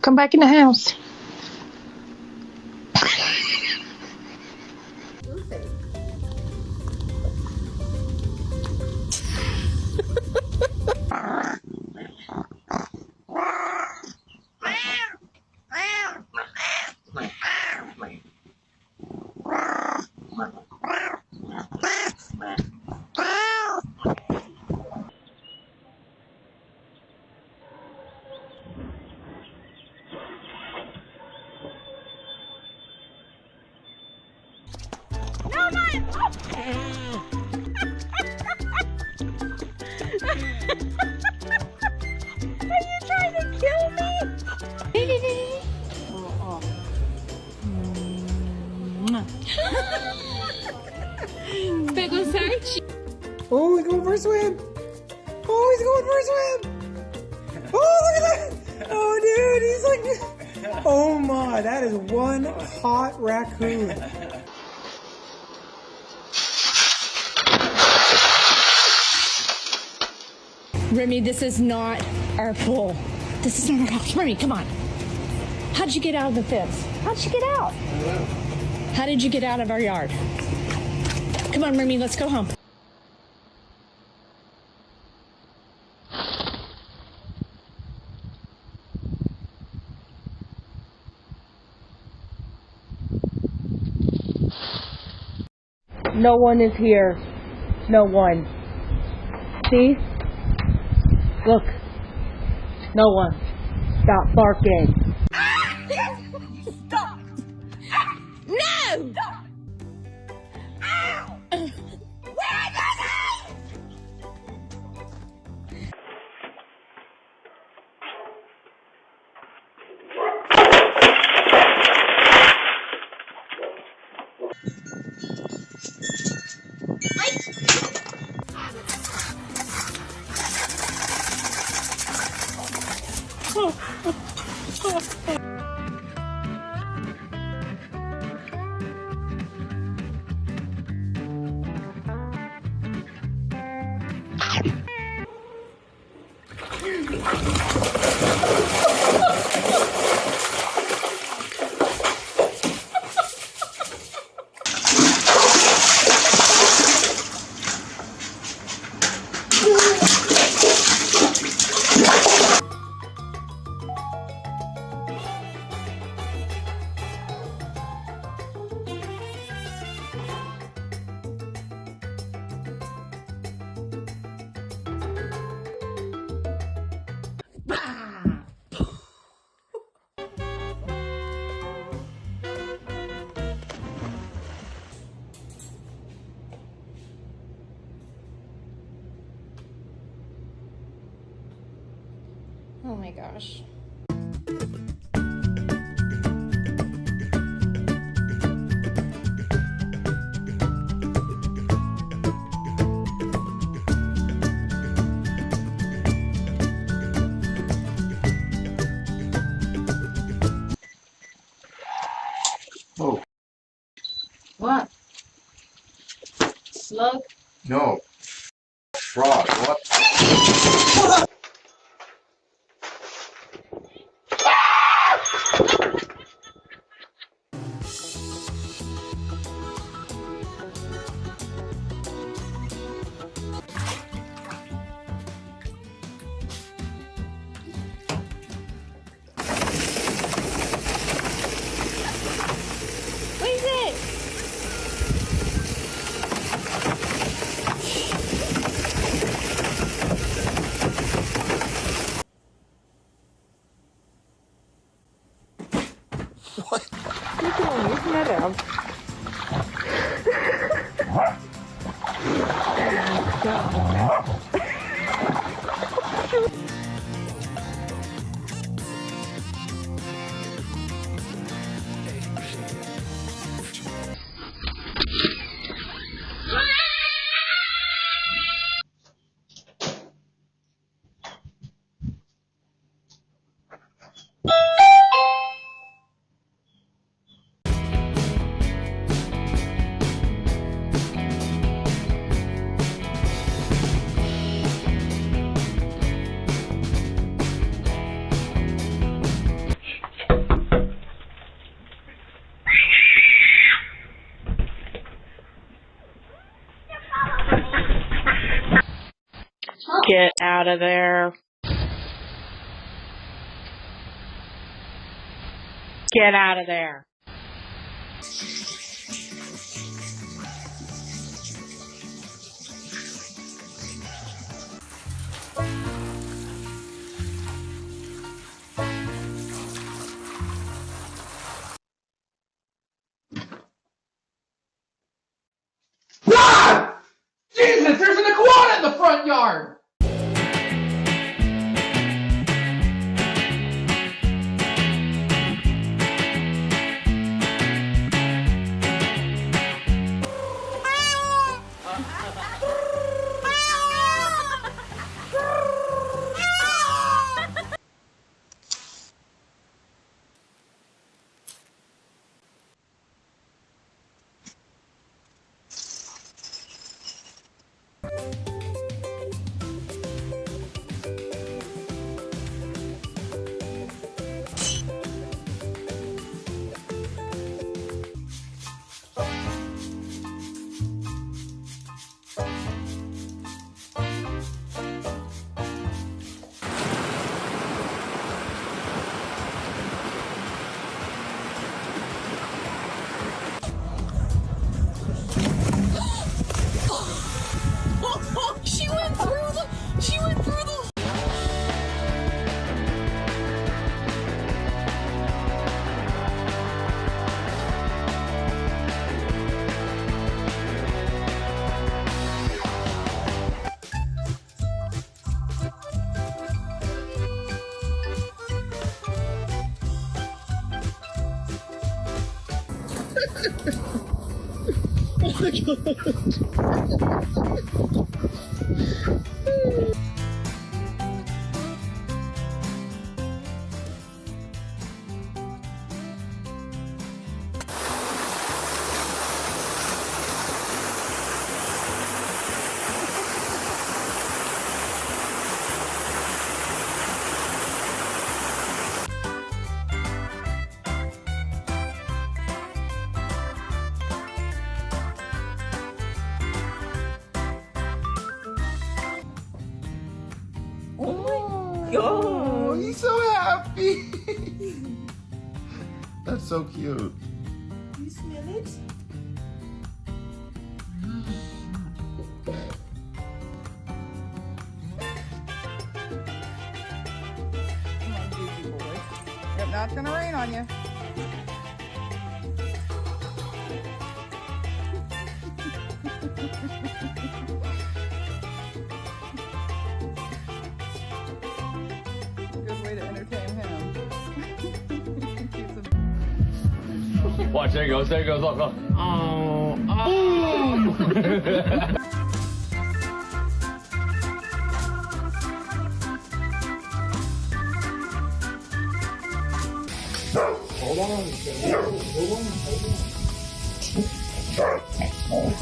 Come back in the house. Are you trying to kill me? Pegou certinho. Oh, he's going for a swim. Oh, he's going for a swim. Oh, look at that. Oh, dude, he's like, oh my, that is one hot raccoon. Remy, this is not our pool. This is not our house. Remy, come on. How'd you get out of the fence? How'd you get out? How did you get out of our yard? Come on, Remy, let's go home. No one is here. No one. See? Look. No one. Stop barking. Stop. No! Stop. Ow! Where are they? Oh my gosh. Oh. What? Slug? No. Frog. What? What is it? Isn't that out? Get out of there. Get out of there. God! Jesus, there's an iguana in the front yard! She went through the. Oh, he's so happy. That's so cute. You smell it? Come on, Goofy boy. Yep, now it's gonna rain on you. Good way to entertain him. Watch, there it goes, look, look. Oh, oh. Hold on. Hold on.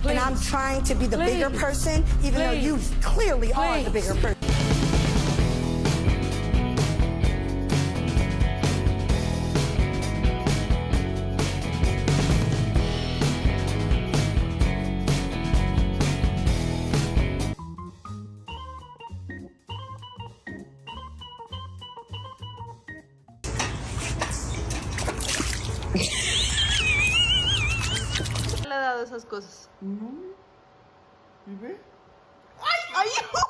And I'm trying to be the bigger person, even though you clearly are the bigger person. Le he dado esas cosas. ¿Y ve? Ay, are you?